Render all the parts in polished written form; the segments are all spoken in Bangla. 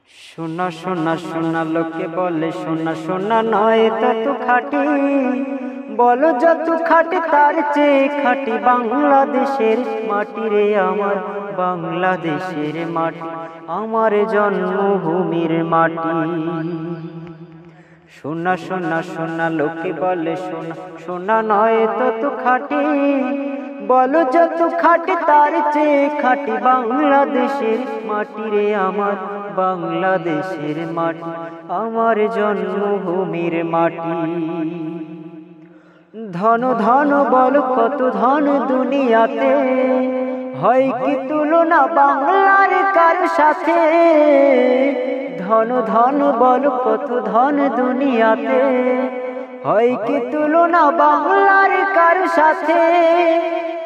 সোনা সোনা সোনা লোকে বলে সোনা সোনা নয় তত খাঁটি, বলো যত খাঁটি তার চেয়ে খাঁটি বাংলাদেশের মাটি রে আমার, বাংলাদেশের মাটি আমার জন্মভূমির মাটি। সোনা সোনা সোনা লোকে বলে সোনা সোনা নয় তত খাঁটি, বলো যত খাঁটি তার চেয়ে খাঁটি বাংলাদেশের মাটি রে আমার, বাংলাদেশের মাটি আমার জন্মভূমির মাটি। ধন ধন বল কত ধন দুনিয়াতে, হয় কি তুলনা বাংলার কার সাথে। ধন ধন বল কত ধন দুনিয়াতে, হয় কি তুলনা বাংলার কার সাথে।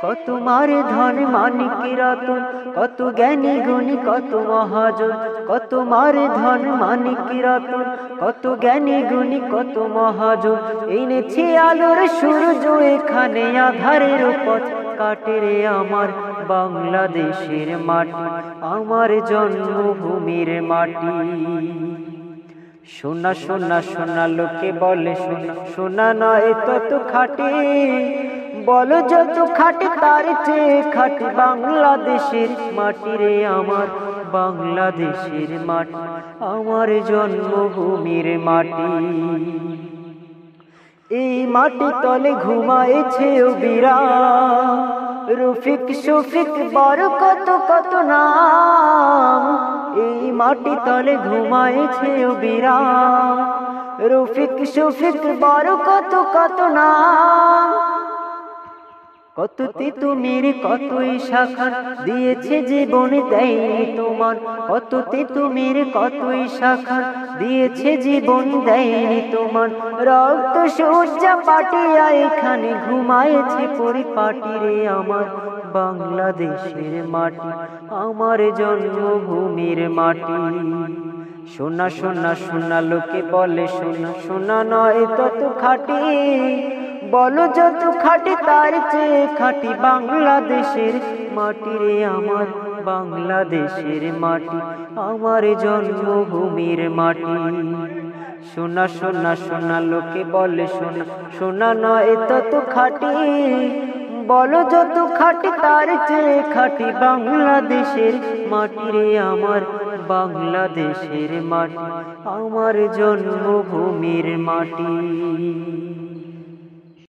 কত মার ধন মানিক রতন, কত জ্ঞানী গুণী কত মহাজন। কত মার ধন মানিক রতন, কত জ্ঞানী গুণী কত মহাজন। এনেছি আলোর সূর্য এখানে আধারের পথ কাটে রে আমার, বাংলাদেশের মাটি আমার জন্মভূমির মাটি। সোনা সোনা সোনা লোকে বলে সোনা সোনা নয় তত খাঁটি, বলো যত খাঁটি তার চেয়ে খাঁটি বাংলাদেশের মাটি রে আমার, বাংলাদেশের মাটি আমার জন্মভূমির মাটি। এই মাটি তলে ঘুমায়েছে বিরাম, রফিক শফিক বরকত কত নাম। এই মাটি তলে ঘুমায়েছে বিরাম, রফিক শফিক বরকত কত নাম। কত তিতুমির কতই শাখা দিয়েছে জীবন দেয়নি তোমার। কত তিতুমির কতই শাখা দিয়েছে জীবন দেয়নি তোমার। রক্ত সূর্যা পাটিয়া এখানে ঘুমায়েছে পরিপাটি রে আমার, বাংলাদেশের মাটি আমার জন্মভূমির মাটি। সোনা সোনা সোনা লোকে বলে সোনা সোনা নয় তত খাঁটি, বলো যত খাঁটি তার চেয়ে খাঁটি বাংলাদেশের মাটি রে আমার, বাংলাদেশের মাটি আমার জন্মভূমির মাটি। সোনা সোনা সোনা লোকে বলে সোনা সোনা নয় তত খাঁটি, বলো যত খাঁটি তার চেয়ে খাঁটি বাংলাদেশের মাটি রে আমার, বাংলাদেশের মাটি আমার জন্মভূমির মাটি।